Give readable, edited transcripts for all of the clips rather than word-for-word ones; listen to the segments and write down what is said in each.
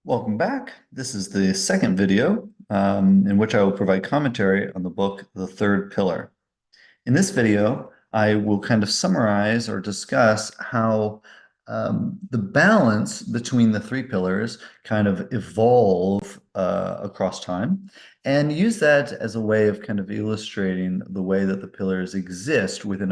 Welcome back. This is the second video in which I will provide commentary on the book, The Third Pillar. In this video, I will kind of summarize or discuss how the balance between the three pillars kind of evolve across time and use that as a way of kind of illustrating the way that the pillars exist within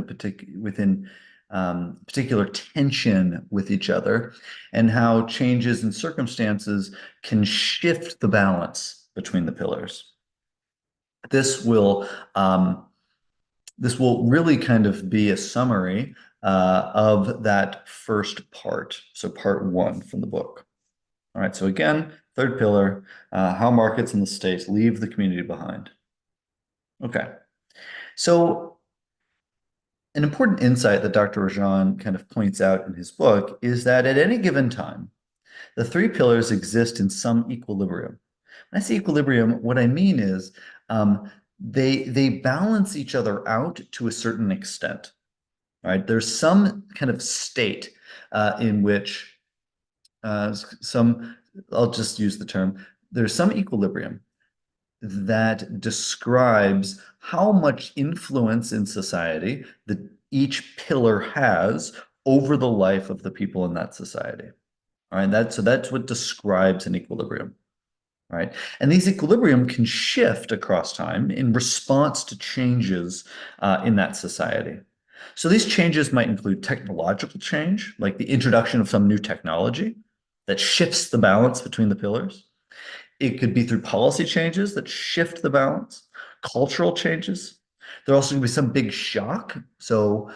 particular tension with each other and how changes in circumstances can shift the balance between the pillars. This will um, this will really kind of be a summary of that first part. So part one from the book. All right, so again, third pillar, how markets and the state leave the community behind. Okay, so an important insight that Dr. Rajan kind of points out in his book is that at any given time, the three pillars exist in some equilibrium. When I say equilibrium, what I mean is they balance each other out to a certain extent. Right? There's some kind of state in which I'll just use the term, there's some equilibrium that describes how much influence in society that each pillar has over the life of the people in that society. All right, that's what describes an equilibrium. Right. And these equilibrium can shift across time in response to changes in that society. So these changes might include technological change, like the introduction of some new technology that shifts the balance between the pillars. It could be through policy changes that shift the balance, cultural changes. There also can be some big shock. So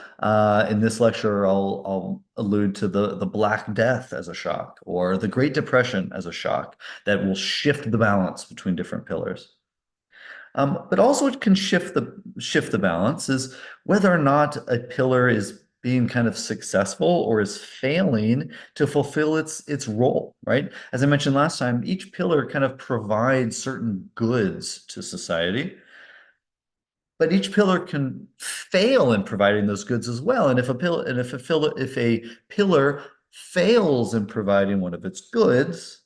in this lecture, I'll allude to the Black Death as a shock or the Great Depression as a shock that will shift the balance between different pillars. But also it can shift the balance is whether or not a pillar is being kind of successful or is failing to fulfill its role, right? As I mentioned last time, each pillar kind of provides certain goods to society, but each pillar can fail in providing those goods as well. And if a pillar fails in providing one of its goods,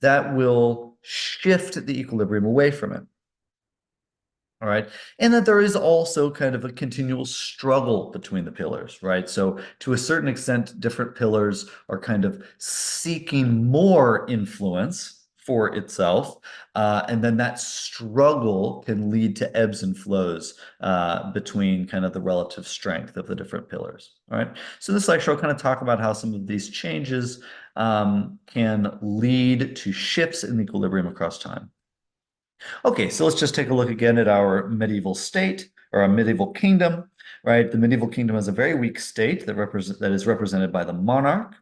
that will shift the equilibrium away from it. All right. And that there is also kind of a continual struggle between the pillars, right? So to a certain extent, different pillars are kind of seeking more influence for itself. And then that struggle can lead to ebbs and flows between kind of the relative strength of the different pillars. All right. So this lecture will kind of talk about how some of these changes can lead to shifts in equilibrium across time. Okay, so let's just take a look again at our medieval state or a medieval kingdom, right? The medieval kingdom has a very weak state that is represented by the monarch.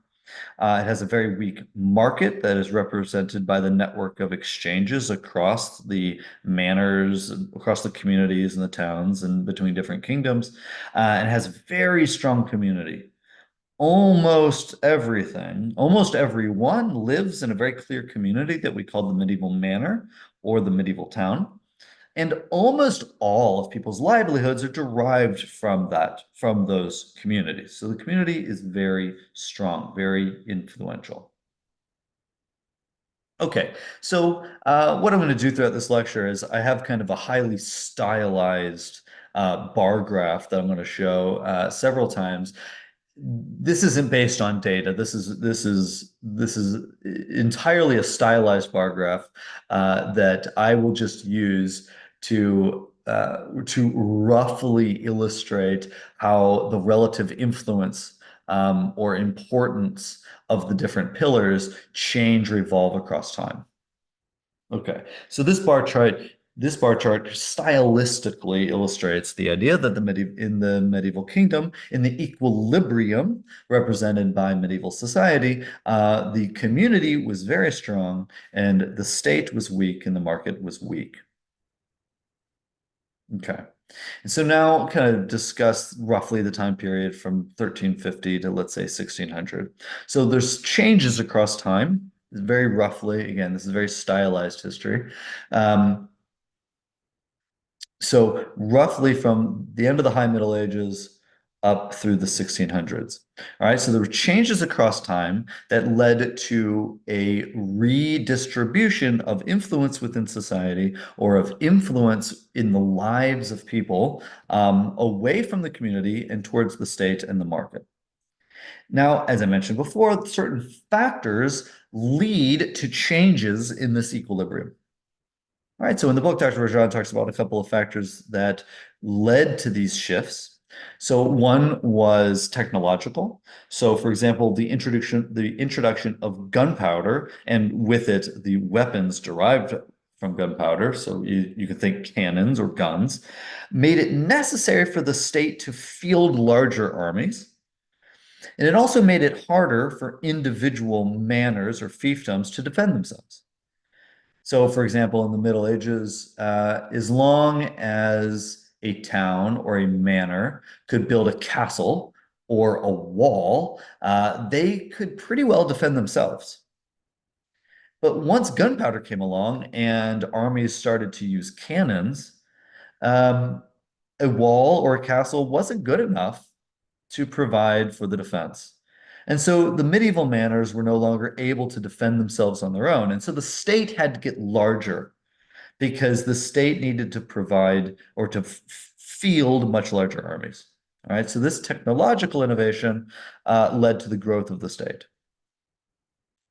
It has a very weak market that is represented by the network of exchanges across the manors, across the communities and the towns and between different kingdoms. It has very strong community. Almost everyone lives in a very clear community that we call the medieval manor or the medieval town. And almost all of people's livelihoods are derived from those communities. So the community is very strong, very influential. Okay, so what I'm going to do throughout this lecture is I have kind of a highly stylized bar graph that I'm going to show several times. This isn't based on data. This is entirely a stylized bar graph that I will just use to roughly illustrate how the relative influence or importance of the different pillars change or evolve across time. Okay, so this bar chart stylistically illustrates the idea that in the medieval kingdom, in the equilibrium represented by medieval society, the community was very strong and the state was weak and the market was weak. Okay. And so now kind of discuss roughly the time period from 1350 to let's say 1600. So there's changes across time, very roughly. Again, this is very stylized history. Um, so roughly from the end of the High Middle Ages up through the 1600s. All right, so there were changes across time that led to a redistribution of influence within society or of influence in the lives of people away from the community and towards the state and the market. Now, as I mentioned before, certain factors lead to changes in this equilibrium. All right, so in the book, Dr. Rajan talks about a couple of factors that led to these shifts. So one was technological. So, for example, the introduction of gunpowder, and with it, the weapons derived from gunpowder, so you could think cannons or guns, made it necessary for the state to field larger armies. And it also made it harder for individual manors or fiefdoms to defend themselves. So, for example, in the Middle Ages, as long as a town or a manor could build a castle or a wall, they could pretty well defend themselves. But once gunpowder came along and armies started to use cannons, um, a wall or a castle wasn't good enough to provide for the defense. And so the medieval manors were no longer able to defend themselves on their own. And so the state had to get larger because the state needed to provide or to field much larger armies. All right, so this technological innovation led to the growth of the state.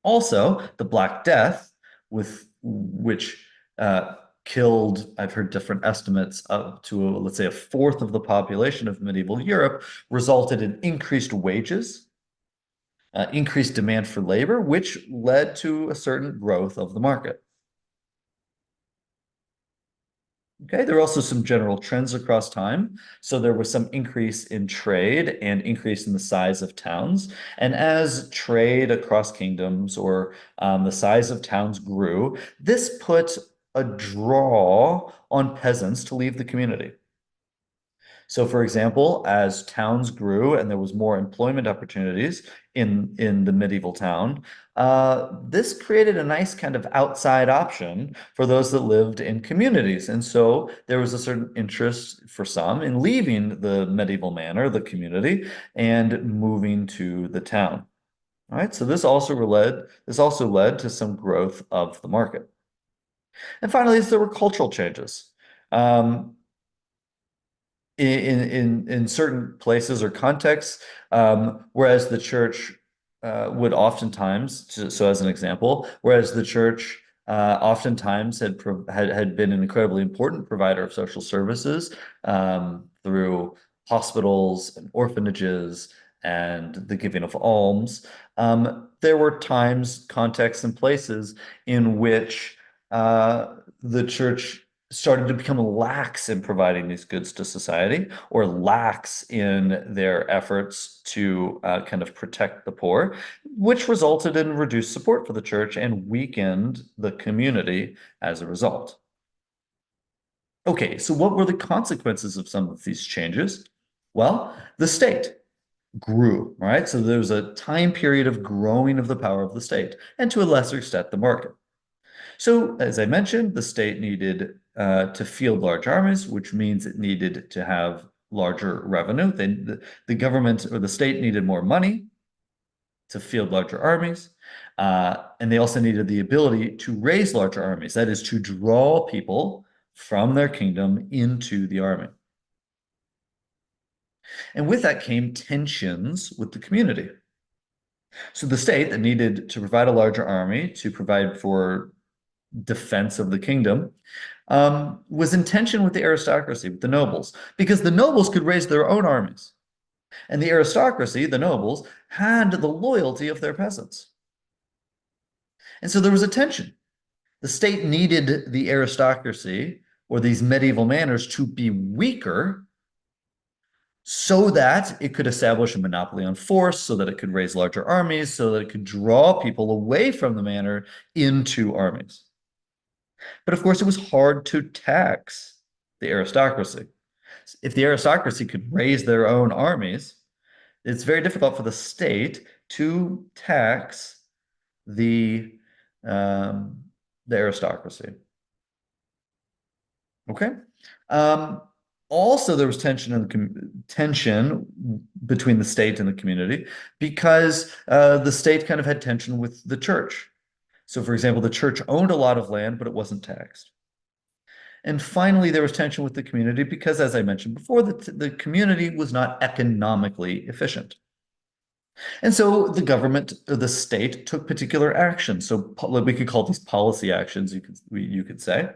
Also, the Black Death, with which killed, I've heard different estimates, up to, let's say, a fourth of the population of medieval Europe, resulted in increased wages, increased demand for labor, which led to a certain growth of the market. Okay, there are also some general trends across time. So there was some increase in trade and increase in the size of towns. And as trade across kingdoms or the size of towns grew, this put a draw on peasants to leave the community. So, for example, as towns grew and there was more employment opportunities in the medieval town, this created a nice kind of outside option for those that lived in communities. And so there was a certain interest for some in leaving the medieval manor, the community, and moving to the town. All right, so this also led to some growth of the market. And finally, there were cultural changes. Um, in certain places or contexts, whereas the church would oftentimes, so as an example, whereas the church oftentimes had been an incredibly important provider of social services through hospitals and orphanages and the giving of alms. There were times, contexts, and places in which the church started to become lax in providing these goods to society or lax in their efforts to kind of protect the poor, which resulted in reduced support for the church and weakened the community as a result. Okay, so what were the consequences of some of these changes? Well, the state grew, right? So there was a time period of growing of the power of the state, and to a lesser extent, the market. So, as I mentioned, the state needed to field large armies, which means it needed to have larger revenue. The government or the state needed more money to field larger armies. And they also needed the ability to raise larger armies, that is, to draw people from their kingdom into the army. And with that came tensions with the community. So the state that needed to provide a larger army to provide for defense of the kingdom, was in tension with the aristocracy, with the nobles, because the nobles could raise their own armies. And the aristocracy, the nobles, had the loyalty of their peasants. And so there was a tension. The state needed the aristocracy or these medieval manors to be weaker so that it could establish a monopoly on force, so that it could raise larger armies, so that it could draw people away from the manor into armies. But of course, it was hard to tax the aristocracy. If the aristocracy could raise their own armies, it's very difficult for the state to tax the um, the aristocracy. Okay. Um, Also, there was tension in tension between the state and the community because the state kind of had tension with the church. So, for example, the church owned a lot of land, but it wasn't taxed. And finally, there was tension with the community because, as I mentioned before, the community was not economically efficient. And so the government, the state, took particular actions. So we could call these policy actions, you could say,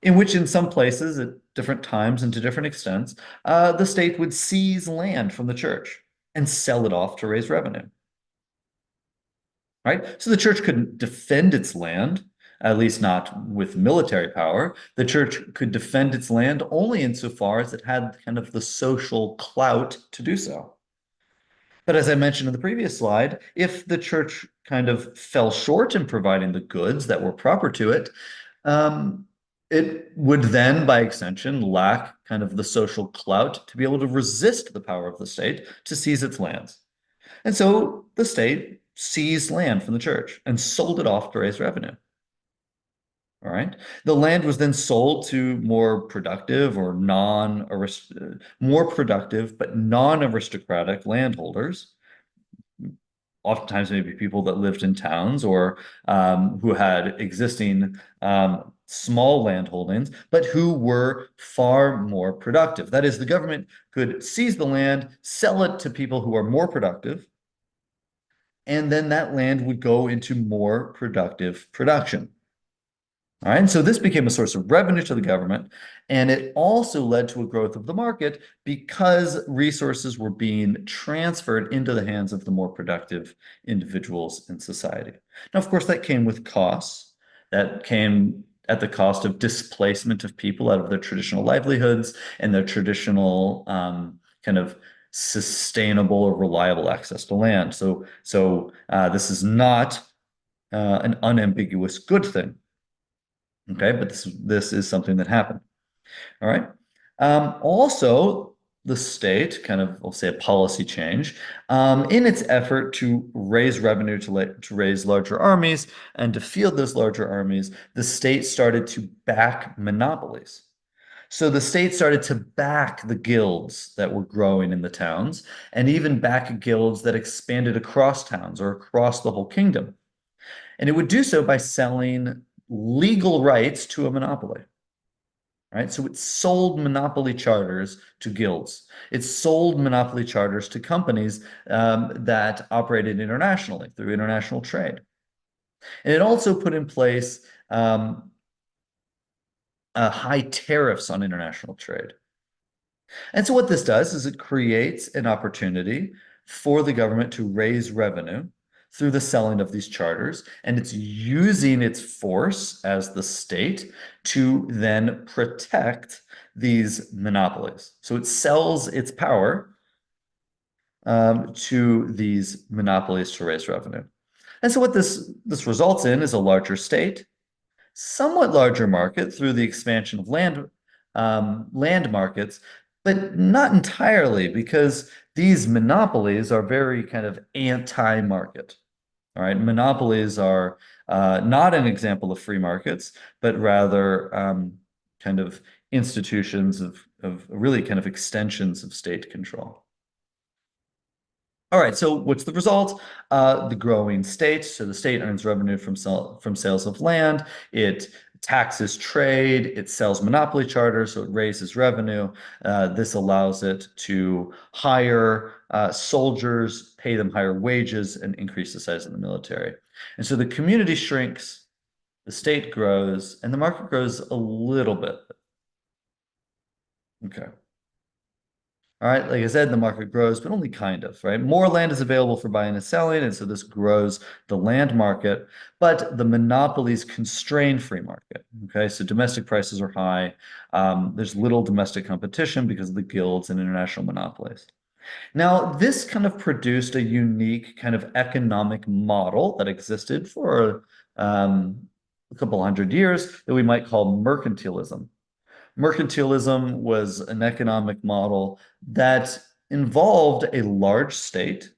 in which in some places at different times and to different extents, the state would seize land from the church and sell it off to raise revenue, right? So the church couldn't defend its land, at least not with military power. The church could defend its land only insofar as it had kind of the social clout to do so. But as I mentioned in the previous slide, if the church kind of fell short in providing the goods that were proper to it, um, it would then, by extension, lack kind of the social clout to be able to resist the power of the state to seize its lands. And so the state seized land from the church and sold it off to raise revenue. All right. The land was then sold to more productive or more productive but non-aristocratic landholders, oftentimes maybe people that lived in towns or who had existing small land holdings, but who were far more productive. That is, the government could seize the land, sell it to people who are more productive, and then that land would go into more productive production. All right, and so this became a source of revenue to the government, and it also led to a growth of the market because resources were being transferred into the hands of the more productive individuals in society. Now, of course, that came with costs. That came at the cost of displacement of people out of their traditional livelihoods and their traditional kind of sustainable or reliable access to land. So this is not an unambiguous good thing. Okay, but this is something that happened. All right. Also, the state, kind of, we'll say a policy change, in its effort to raise revenue to raise larger armies and to field those larger armies, the state started to back monopolies. So the state started to back the guilds that were growing in the towns and even back guilds that expanded across towns or across the whole kingdom. And it would do so by selling legal rights to a monopoly. Right? So it sold monopoly charters to guilds. It sold monopoly charters to companies that operated internationally through international trade. And it also put in place high tariffs on international trade. And so what this does is it creates an opportunity for the government to raise revenue through the selling of these charters, and it's using its force as the state to then protect these monopolies. So it sells its power to these monopolies to raise revenue. And so what this results in is a larger state, somewhat larger market through the expansion of land markets, but not entirely because these monopolies are very kind of anti-market. All right, monopolies are not an example of free markets, but rather kind of institutions of really kind of extensions of state control. All right, so what's the result? The growing state. So the state earns revenue from sales of land. It taxes trade. It sells monopoly charters, so it raises revenue. This allows it to hire soldiers, pay them higher wages, and increase the size of the military. And so the community shrinks, the state grows, and the market grows a little bit. Okay. All right, like I said, the market grows, but only kind of, right? More land is available for buying and selling, and so this grows the land market, but the monopolies constrain free market. Okay, so domestic prices are high. There's little domestic competition because of the guilds and international monopolies. Now, this kind of produced a unique kind of economic model that existed for a couple hundred years that we might call mercantilism. Mercantilism was an economic model that involved a large state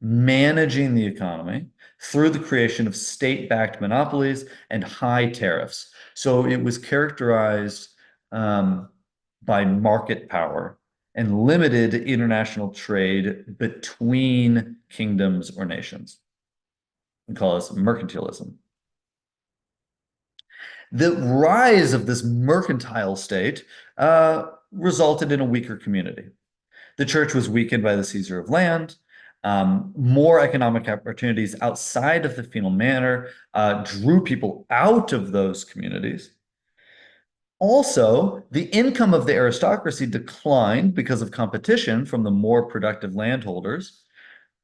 managing the economy through the creation of state-backed monopolies and high tariffs. So it was characterized by market power and limited international trade between kingdoms or nations. We call this mercantilism. The rise of this mercantile state resulted in a weaker community. The church was weakened by the seizure of land. More economic opportunities outside of the feudal manor drew people out of those communities. Also, the income of the aristocracy declined because of competition from the more productive landholders.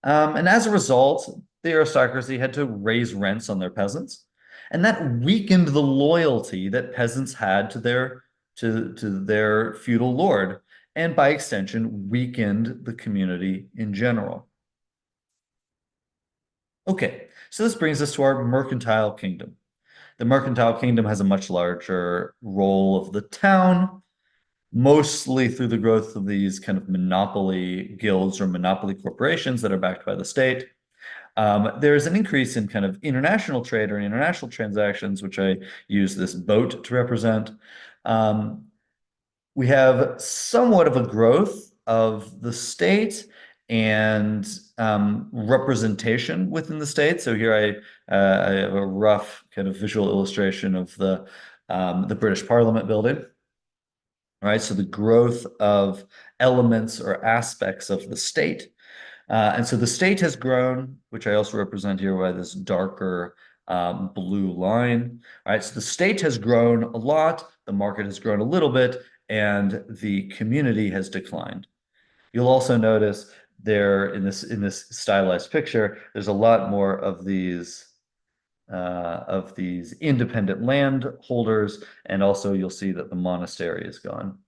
And as a result, the aristocracy had to raise rents on their peasants. And that weakened the loyalty that peasants had to their feudal lord, and by extension, weakened the community in general. Okay, so this brings us to our mercantile kingdom. The mercantile kingdom has a much larger role of the town, mostly through the growth of these kind of monopoly guilds or monopoly corporations that are backed by the state. There's an increase in kind of international trade or international transactions, which I use this boat to represent. Um, we have somewhat of a growth of the state and representation within the state. So here I have a rough kind of visual illustration of the British Parliament building. All right, so the growth of elements or aspects of the state. And so the state has grown, which I also represent here by this darker blue line. All right, so the state has grown a lot, the market has grown a little bit, and the community has declined. You'll also notice there in this stylized picture, there's a lot more of these independent landholders, and also you'll see that the monastery is gone.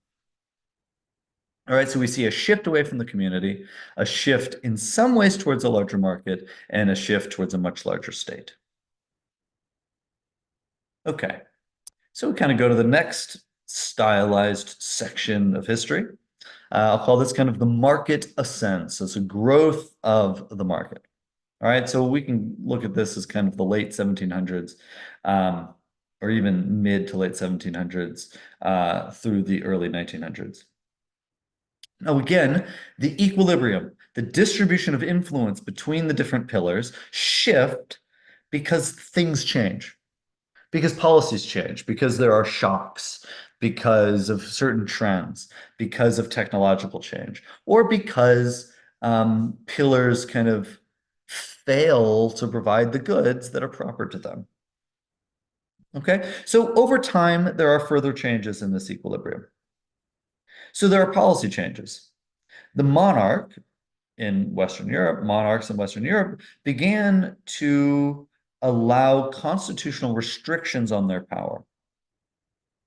All right, so we see a shift away from the community, a shift in some ways towards a larger market, and a shift towards a much larger state. Okay, so we kind of go to the next stylized section of history. I'll call this kind of the market ascends. So it's a growth of the market. All right, so we can look at this as kind of the late 1700s, or even mid to late 1700s through the early 1900s. Now, again, the equilibrium, the distribution of influence between the different pillars shift because things change, because policies change, because there are shocks, because of certain trends, because of technological change, or because pillars kind of fail to provide the goods that are proper to them. Okay, so over time, there are further changes in this equilibrium. So there are policy changes. The monarch in Western Europe, monarchs in Western Europe began to allow constitutional restrictions on their power.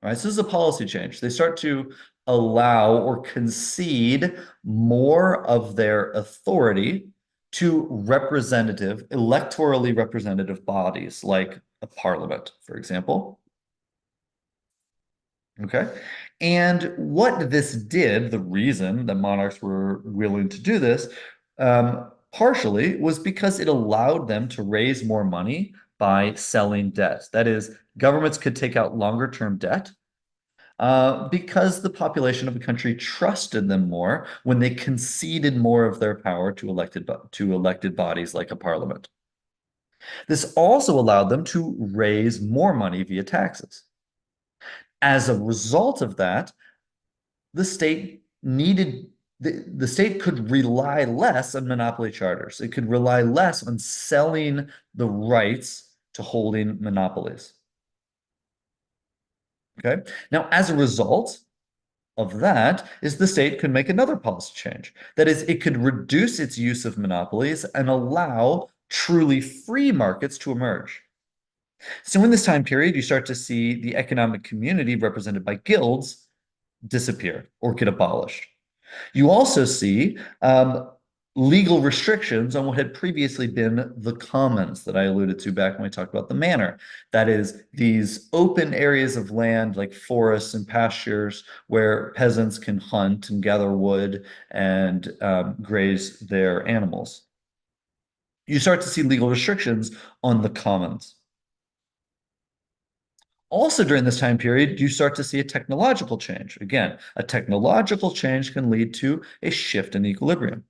Right, so this is a policy change. They start to allow or concede more of their authority to representative, electorally representative bodies like a parliament, for example. Okay. And what this did, the reason that monarchs were willing to do this, partially was because it allowed them to raise more money by selling debt. That is, governments could take out longer term debt because the population of a country trusted them more when they conceded more of their power to elected bodies like a parliament. This also allowed them to raise more money via taxes. As a result of that, the state needed the state could rely less on monopoly charters. It could rely less on selling the rights to holding monopolies. Okay. Now, as a result of that, is the state could make another policy change. That is, it could reduce its use of monopolies and allow truly free markets to emerge. So in this time period, you start to see the economic community represented by guilds disappear or get abolished. You also see legal restrictions on what had previously been the commons that I alluded to back when we talked about the manor. That is, these open areas of land like forests and pastures where peasants can hunt and gather wood and graze their animals. You start to see legal restrictions on the commons. Also, during this time period, you start to see a technological change. Again, a technological change can lead to a shift in equilibrium.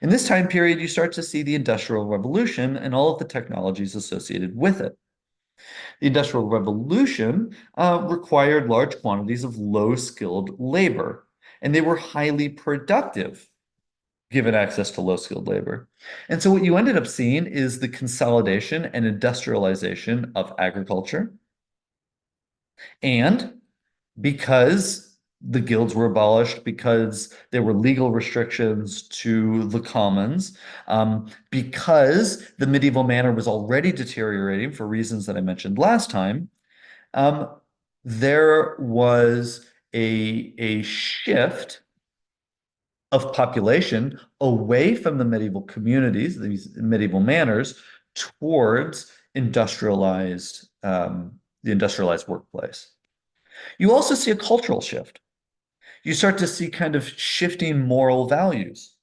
In this time period, you start to see the Industrial Revolution and all of the technologies associated with it. The Industrial Revolution required large quantities of low-skilled labor, and they were highly productive given access to low-skilled labor. And so what you ended up seeing is the consolidation and industrialization of agriculture. And because the guilds were abolished, because there were legal restrictions to the commons, because the medieval manor was already deteriorating for reasons that I mentioned last time, um, there was a shift of population away from the medieval communities, these medieval manors, towards the industrialized workplace. You also see a cultural shift. You start to see kind of shifting moral values.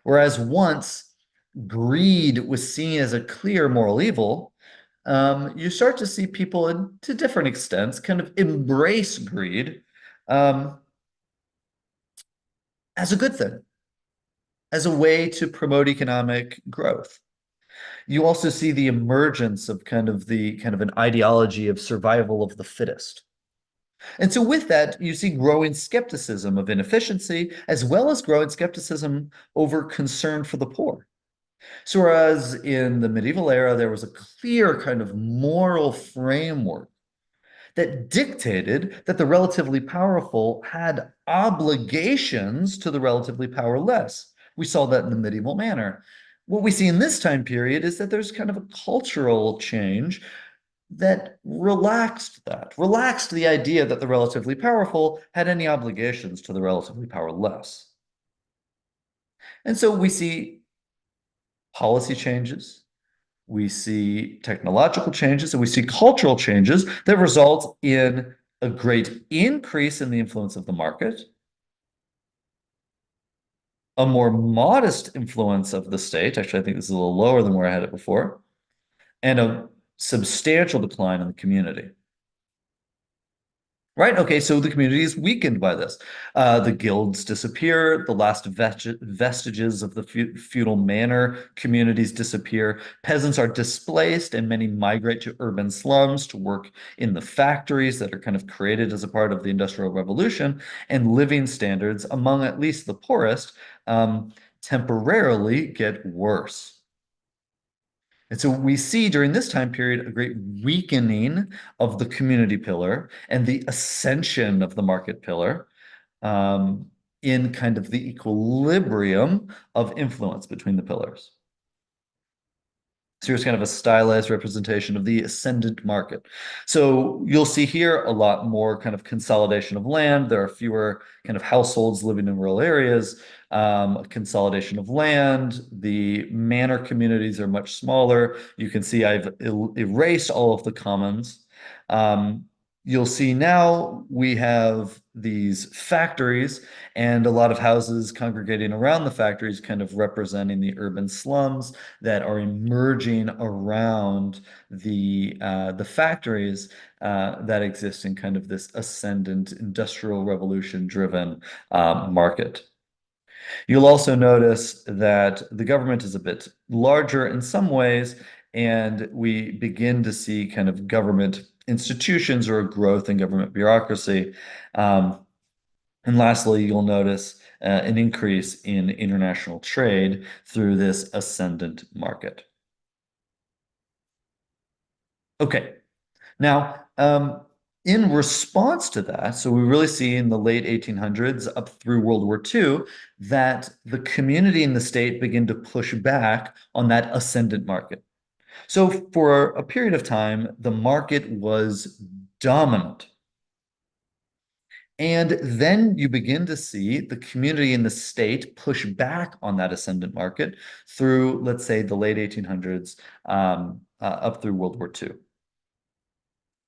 Whereas once greed was seen as a clear moral evil, you start to see people, to different extents, kind of embrace greed um, as a good thing, as a way to promote economic growth. You also see the emergence of kind of an ideology of survival of the fittest. And so with that, you see growing skepticism of inefficiency, as well as growing skepticism over concern for the poor. So whereas in the medieval era, there was a clear kind of moral framework that dictated that the relatively powerful had obligations to the relatively powerless. We saw that in the medieval manner. What we see in this time period is that there's kind of a cultural change that relaxed the idea that the relatively powerful had any obligations to the relatively powerless. And so we see policy changes, we see technological changes, and we see cultural changes that result in a great increase in the influence of the market, a more modest influence of the state. Actually, I think this is a little lower than where I had it before, and a substantial decline in the community. Right. Okay. So the community is weakened by this. The guilds disappear. The last vestiges of the feudal manor communities disappear. Peasants are displaced, and many migrate to urban slums to work in the factories that are kind of created as a part of the Industrial Revolution. And living standards among at least the poorest temporarily get worse. And so we see during this time period a great weakening of the community pillar and the ascension of the market pillar um, in kind of the equilibrium of influence between the pillars. So here's kind of a stylized representation of the ascendant market. So you'll see here a lot more kind of consolidation of land. There are fewer kind of households living in rural areas, consolidation of land. The manor communities are much smaller. You can see I've erased all of the commons. You'll see now we have these factories and a lot of houses congregating around the factories, kind of representing the urban slums that are emerging around the factories that exist in kind of this ascendant industrial revolution driven market. You'll also notice that the government is a bit larger in some ways, and we begin to see kind of government institutions or a growth in government bureaucracy. And lastly, you'll notice an increase in international trade through this ascendant market. Okay, now in response to that, so we really see in the late 1800s up through World War II that the community and the state begin to push back on that ascendant market. So for a period of time, the market was dominant. And then you begin to see the community and the state push back on that ascendant market through, let's say, the late 1800s up through World War II.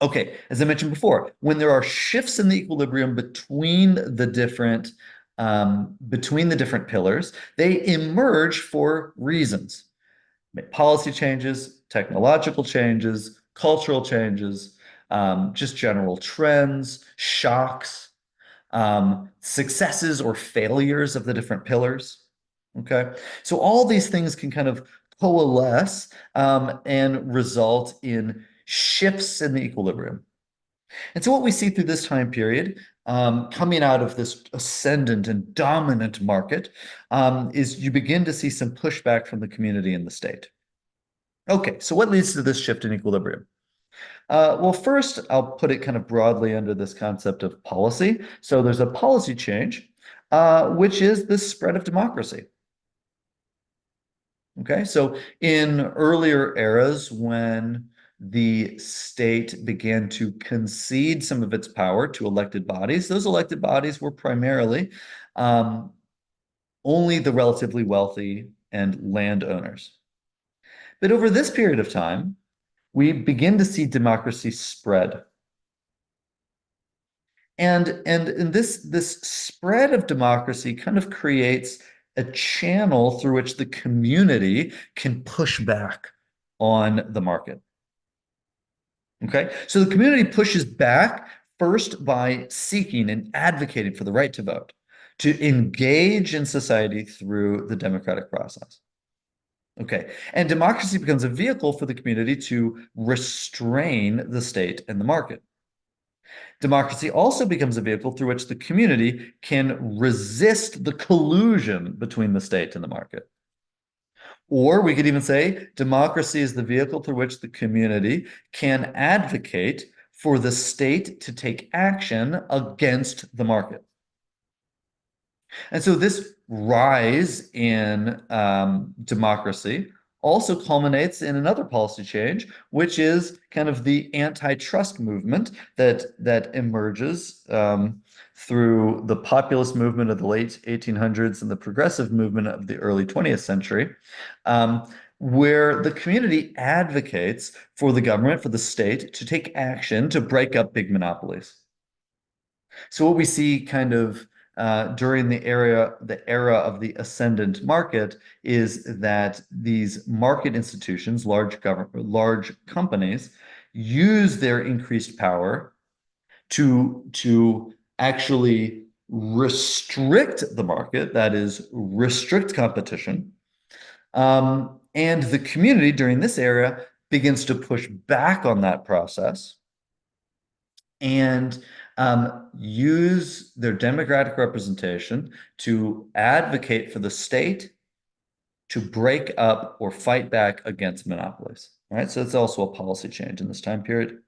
Okay, as I mentioned before, when there are shifts in the equilibrium between the different pillars, they emerge for reasons. Policy changes, technological changes, cultural changes, just general trends, shocks, successes or failures of the different pillars. Okay. So all these things can kind of coalesce and result in shifts in the equilibrium. And so what we see through this time period, coming out of this ascendant and dominant market, is you begin to see some pushback from the community and the state. Okay, so what leads to this shift in equilibrium? Well, first, I'll put it kind of broadly under this concept of policy. So there's a policy change, which is the spread of democracy. Okay, so in earlier eras, when the state began to concede some of its power to elected bodies, those elected bodies were primarily um, only the relatively wealthy and landowners. But over this period of time, we begin to see democracy spread. And this spread of democracy kind of creates a channel through which the community can push back on the market. Okay, so the community pushes back first by seeking and advocating for the right to vote, to engage in society through the democratic process. Okay, and democracy becomes a vehicle for the community to restrain the state and the market. Democracy also becomes a vehicle through which the community can resist the collusion between the state and the market. Or we could even say democracy is the vehicle through which the community can advocate for the state to take action against the market. And so this rise in democracy also culminates in another policy change, which is kind of the antitrust movement that emerges through the populist movement of the late 1800s and the progressive movement of the early 20th century, where the community advocates for the government, for the state, to take action to break up big monopolies. So what we see kind of during the era of the ascendant market is that these market institutions, large companies, use their increased power to actually restrict the market, that is, restrict competition. And the community during this era begins to push back on that process and use their democratic representation to advocate for the state to break up or fight back against monopolies. All right, so it's also a policy change in this time period.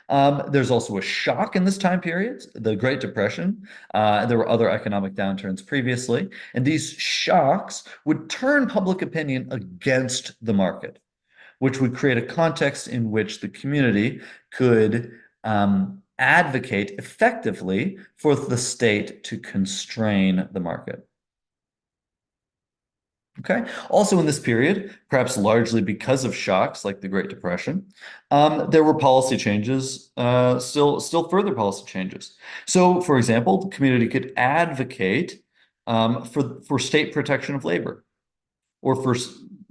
There's also a shock in this time period, the Great Depression. There were other economic downturns previously, and these shocks would turn public opinion against the market, which would create a context in which the community could advocate effectively for the state to constrain the market. Okay. Also in this period, perhaps largely because of shocks like the Great Depression, there were policy changes, still further policy changes. So, for example, the community could advocate for state protection of labor or for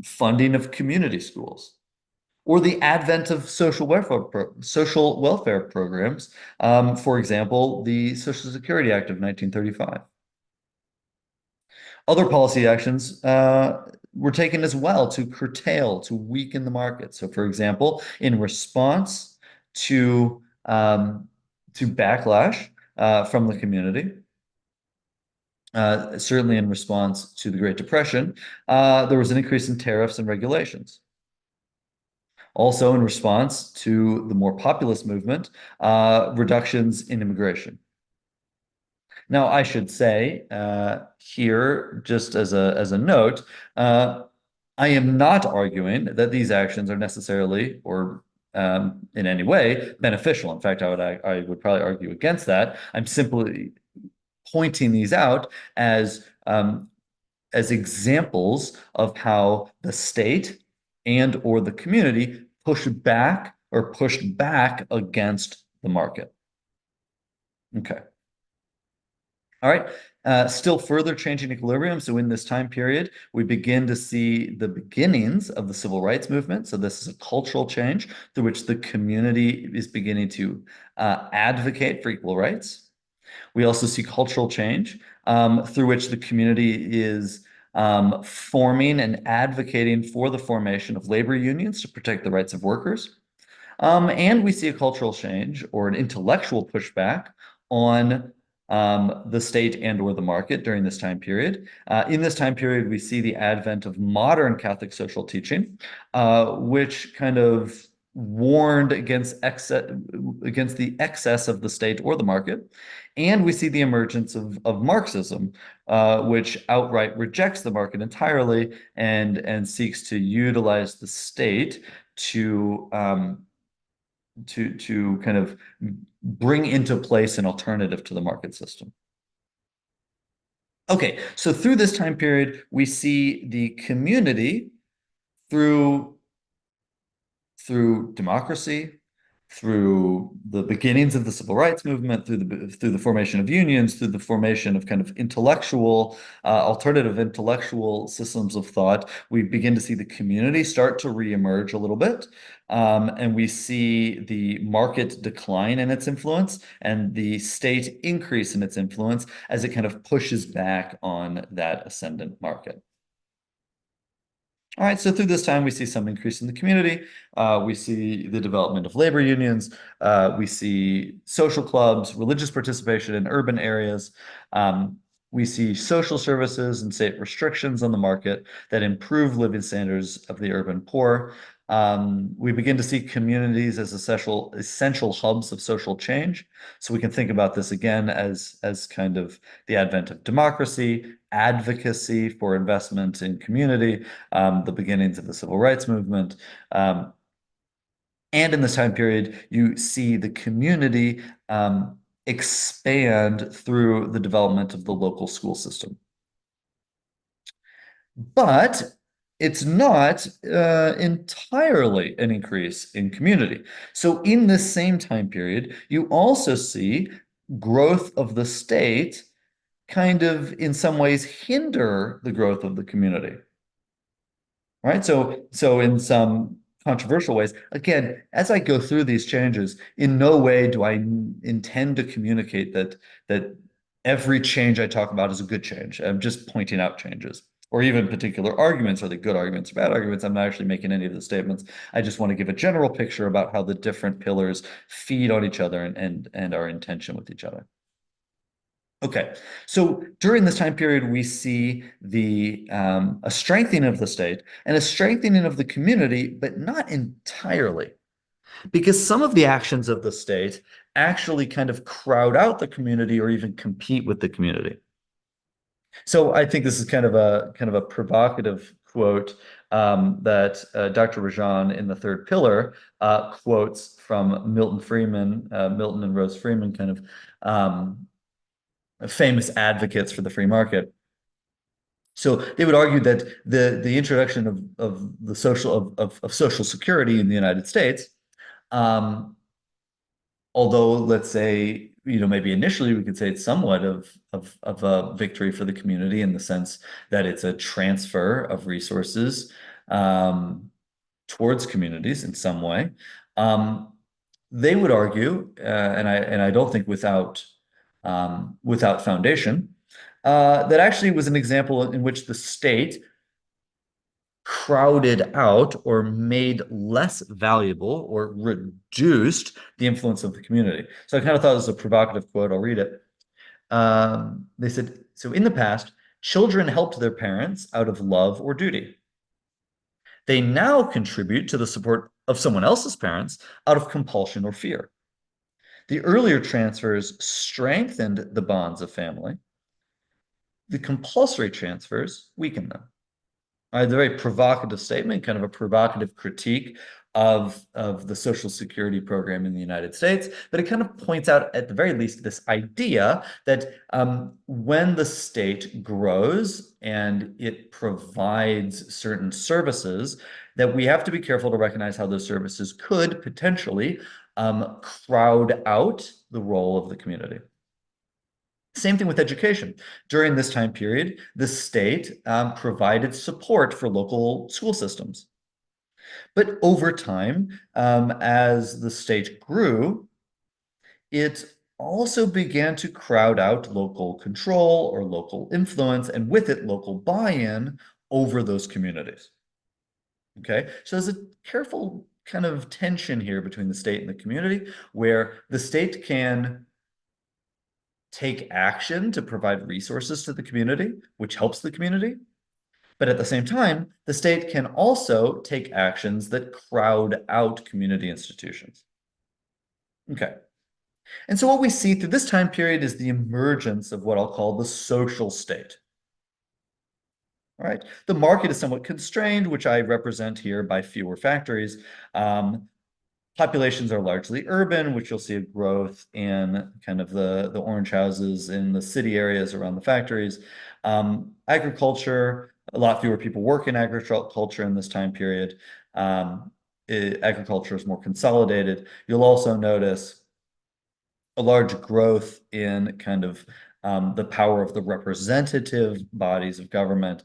funding of community schools or the advent of social welfare programs, for example, the Social Security Act of 1935. Other policy actions were taken as well to curtail, to weaken the market. So, for example, in response to backlash from the community, certainly in response to the Great Depression, there was an increase in tariffs and regulations. Also, in response to the more populist movement, reductions in immigration. Now, I should say here, just as a note, I am not arguing that these actions are necessarily or in any way beneficial. In fact, I would probably argue against that. I'm simply pointing these out as examples of how the state and or the community pushed back against the market. Okay. All right. Still further changing equilibrium. So in this time period, we begin to see the beginnings of the civil rights movement. So this is a cultural change through which the community is beginning to advocate for equal rights. We also see cultural change through which the community is forming and advocating for the formation of labor unions to protect the rights of workers. And we see a cultural change or an intellectual pushback on the state and or the market during this time period. In this time period, we see the advent of modern Catholic social teaching, which kind of warned against the excess of the state or the market. And we see the emergence of Marxism, which outright rejects the market entirely and seeks to utilize the state to kind of bring into place an alternative to the market system. Okay, so through this time period, we see the community through through democracy, through the beginnings of the civil rights movement, through the formation of unions, through the formation of kind of intellectual, alternative intellectual systems of thought, we begin to see the community start to reemerge a little bit. And we see the market decline in its influence and the state increase in its influence as it kind of pushes back on that ascendant market. All right, so through this time, we see some increase in the community. We see the development of labor unions. We see social clubs, religious participation in urban areas. We see social services and state restrictions on the market that improve living standards of the urban poor. We begin to see communities as essential hubs of social change. So we can think about this again as kind of the advent of democracy, advocacy for investment in community, the beginnings of the civil rights movement. And in this time period, you see the community expand through the development of the local school system. But it's not entirely an increase in community. So in this same time period, you also see growth of the state kind of in some ways hinder the growth of the community. Right? So in some controversial ways, again, as I go through these changes, in no way do I intend to communicate that every change I talk about is a good change. I'm just pointing out changes. Or even particular arguments, are they good arguments or bad arguments? I'm not actually making any of the statements. I just want to give a general picture about how the different pillars feed on each other and are in tension with each other. Okay, so during this time period, we see a strengthening of the state and a strengthening of the community, but not entirely, because some of the actions of the state actually kind of crowd out the community or even compete with the community. So I think this is kind of a provocative quote that Dr. Rajan in the third pillar quotes from Milton Friedman, Milton and Rose Freeman, kind of famous advocates for the free market. So they would argue that the introduction of the social security in the United States, although let's say maybe initially we could say it's somewhat of a victory for the community in the sense that it's a transfer of resources towards communities in some way. They would argue, and I don't think without foundation, that actually was an example in which the state crowded out or made less valuable or reduced the influence of the community. So I kind of thought it was a provocative quote. I'll read it. They said, so in the past, children helped their parents out of love or duty. They now contribute to the support of someone else's parents out of compulsion or fear. The earlier transfers strengthened the bonds of family. The compulsory transfers weakened them. A very provocative statement, kind of a provocative critique of the Social Security program in the United States, but it kind of points out, at the very least, this idea that when the state grows and it provides certain services, that we have to be careful to recognize how those services could potentially crowd out the role of the community. Same thing with education. During this time period, the state provided support for local school systems. But over time, as the state grew, it also began to crowd out local control or local influence, and with it, local buy-in over those communities. Okay, so there's a careful kind of tension here between the state and the community, where the state can take action to provide resources to the community, which helps the community. But at the same time, the state can also take actions that crowd out community institutions. Okay. And so what we see through this time period is the emergence of what I'll call the social state. All right. The market is somewhat constrained, which I represent here by fewer factories. Populations are largely urban, which you'll see a growth in kind of the orange houses in the city areas around the factories. Agriculture, a lot fewer people work in agriculture in this time period. Agriculture is more consolidated. You'll also notice a large growth in kind of the power of the representative bodies of government,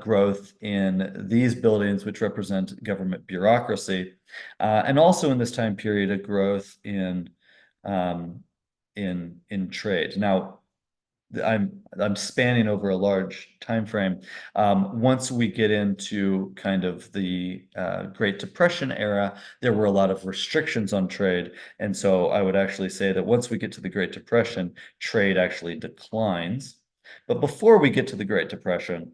growth in these buildings, which represent government bureaucracy, and also in this time period, a growth um, in trade. Now, I'm spanning over a large time frame. Once we get into kind of the Great Depression era, there were a lot of restrictions on trade, and so I would actually say that once we get to the Great Depression, trade actually declines. But before we get to the Great Depression,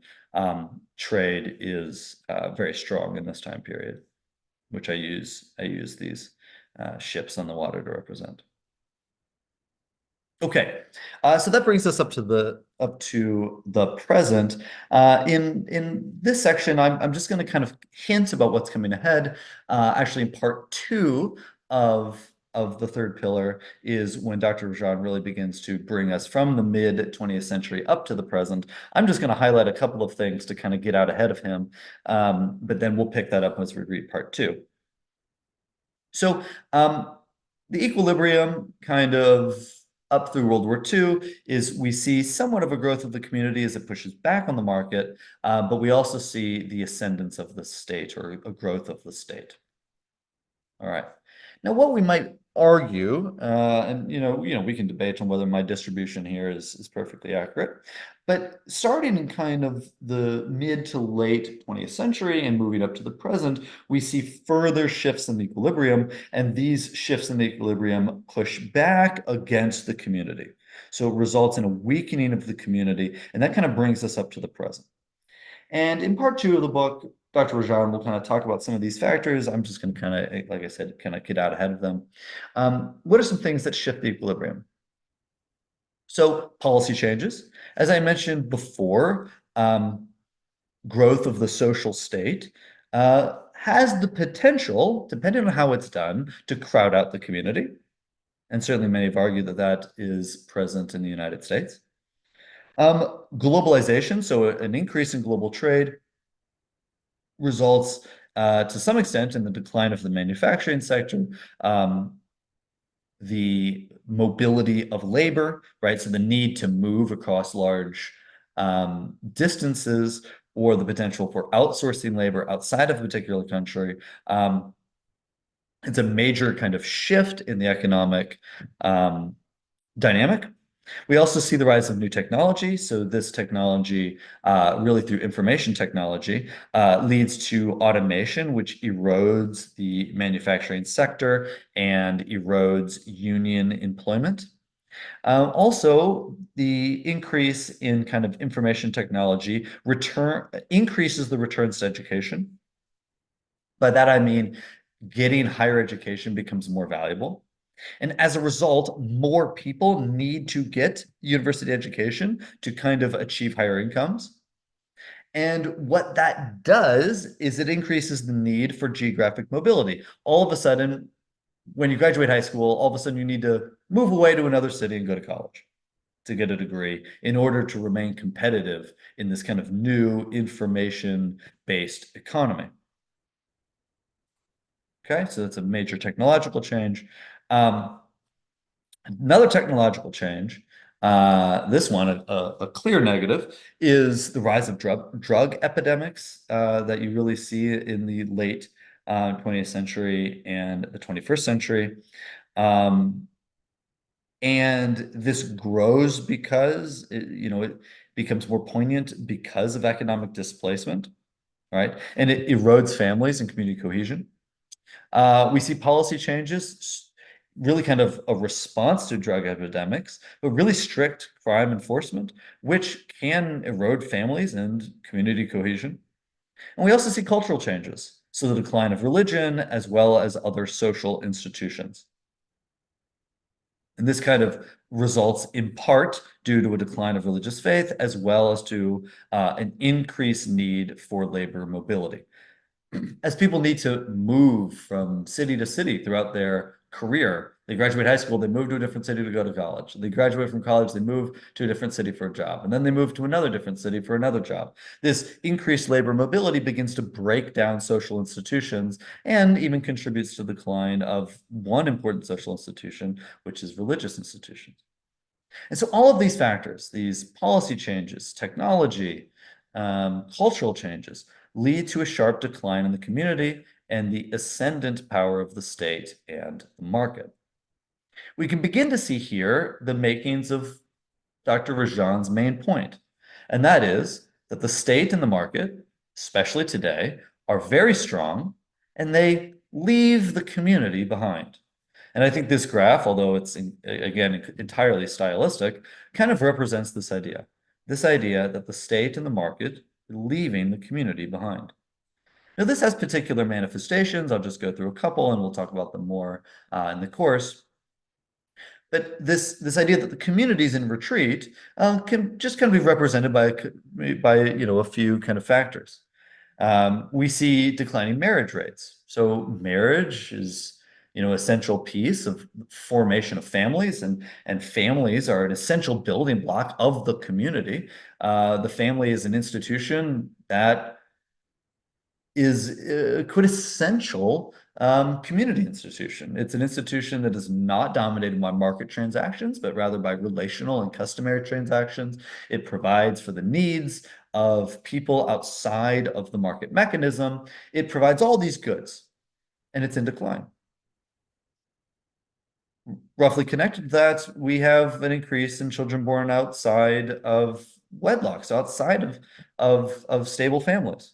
trade is very strong in this time period, which I use these ships on the water to represent. Okay, so that brings us up to the present. In this section, I'm just going to kind of hint about what's coming ahead. Actually, in part two of the third pillar is when Dr. Rajan really begins to bring us from the mid 20th century up to the present. I'm just going to highlight a couple of things to kind of get out ahead of him, but then we'll pick that up as we read part two. So the equilibrium kind of up through World War II is we see somewhat of a growth of the community as it pushes back on the market, but we also see the ascendance of the state or a growth of the state. All right. Now, what we might argue, and we can debate on whether my distribution here is perfectly accurate, but starting in kind of the mid to late 20th century and moving up to the present, we see further shifts in the equilibrium, and these shifts in the equilibrium push back against the community. So it results in a weakening of the community, and that kind of brings us up to the present. And in part two of the book, Dr. Rajan will kind of talk about some of these factors. I'm just going to kind of, like I said, kind of get out ahead of them. What are some things that shift the equilibrium? So policy changes. As I mentioned before, growth of the social state has the potential, depending on how it's done, to crowd out the community. And certainly many have argued that that is present in the United States. Globalization, so an increase in global trade, results to some extent in the decline of the manufacturing sector, the mobility of labor, right? So the need to move across large distances or the potential for outsourcing labor outside of a particular country. It's a major kind of shift in the economic dynamic. We also see the rise of new technology. So this technology, really through information technology, leads to automation, which erodes the manufacturing sector and erodes union employment. Also, the increase in kind of information technology increases the returns to education. By that I mean getting higher education becomes more valuable. And as a result, more people need to get university education to kind of achieve higher incomes. And what that does is it increases the need for geographic mobility. All of a sudden, when you graduate high school, all of a sudden you need to move away to another city and go to college to get a degree in order to remain competitive in this kind of new information-based economy. Okay, so that's a major technological change. Another technological change This one, a clear negative, is the rise of drug epidemics that you really see in the late 20th century and the 21st century. Um, and this grows because it becomes more poignant because of economic displacement, right? And it erodes families and community cohesion. We see policy changes, really kind of a response to drug epidemics, but really strict crime enforcement, which can erode families and community cohesion. And we also see cultural changes, so the decline of religion as well as other social institutions. And this kind of results in part due to a decline of religious faith as well as to an increased need for labor mobility. As people need to move from city to city throughout their career, they graduate high school, they move to a different city to go to college. They graduate from college, they move to a different city for a job, and then they move to another different city for another job. This increased labor mobility begins to break down social institutions and even contributes to the decline of one important social institution, which is religious institutions. And so all of these factors, these policy changes, technology, cultural changes, lead to a sharp decline in the community and the ascendant power of the state and the market. We can begin to see here the makings of Dr. Rajan's main point, and that is that the state and the market, especially today, are very strong and they leave the community behind. And I think this graph, although it's again entirely stylistic, kind of represents this idea that the state and the market are leaving the community behind. Now, this has particular manifestations. I'll just go through a couple and we'll talk about them more in the course. But this idea that the communities in retreat can just kind of be represented by a few kind of factors. We see declining marriage rates. So marriage is essential piece of formation of families, and families are an essential building block of the community. The family is an institution that is a quintessential community institution. It's an institution that is not dominated by market transactions, but rather by relational and customary transactions. It provides for the needs of people outside of the market mechanism. It provides all these goods, and it's in decline. Roughly connected to that, we have an increase in children born outside of wedlock, so outside of stable families.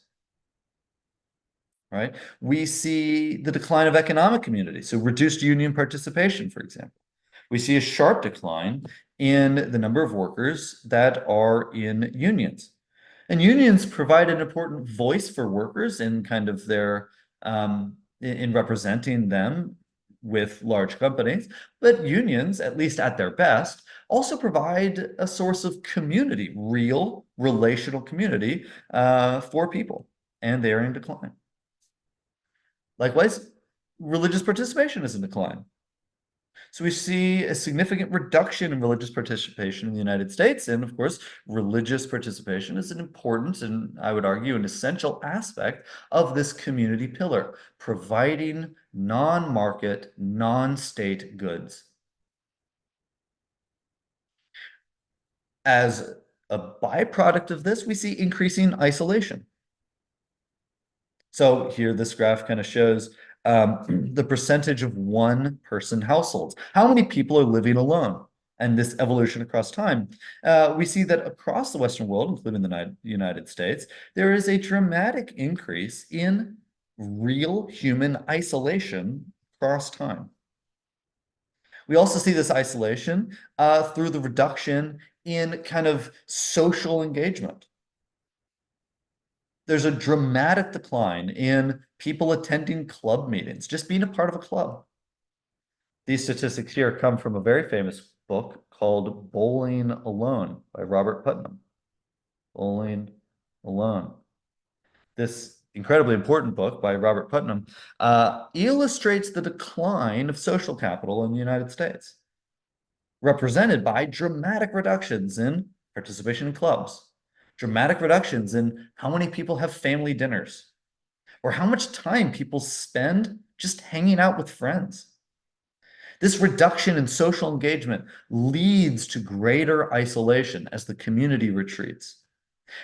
Right? We see the decline of economic community, so reduced union participation, for example. We see a sharp decline in the number of workers that are in unions. And unions provide an important voice for workers in kind of their in representing them with large companies. But unions, at least at their best, also provide a source of community, real relational community for people, and they are in decline. Likewise, religious participation is in decline. So we see a significant reduction in religious participation in the United States. And of course, religious participation is an important and I would argue an essential aspect of this community pillar, providing non-market, non-state goods. As a byproduct of this, we see increasing isolation. So here, this graph kind of shows the percentage of one-person households. How many people are living alone? And this evolution across time. We see that across the Western world, including the United States, there is a dramatic increase in real human isolation across time. We also see this isolation through the reduction in kind of social engagement. There's a dramatic decline in people attending club meetings, just being a part of a club. These statistics here come from a very famous book called Bowling Alone by Robert Putnam. Bowling Alone. This incredibly important book by Robert Putnam illustrates the decline of social capital in the United States, represented by dramatic reductions in participation in clubs, dramatic reductions in how many people have family dinners, or how much time people spend just hanging out with friends. This reduction in social engagement leads to greater isolation as the community retreats.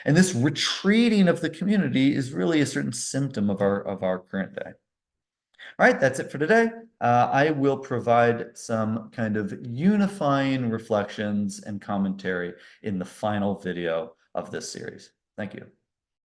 And this retreating of the community is really a certain symptom of our current day. All right, that's it for today. I will provide some kind of unifying reflections and commentary in the final video of this series. Thank you.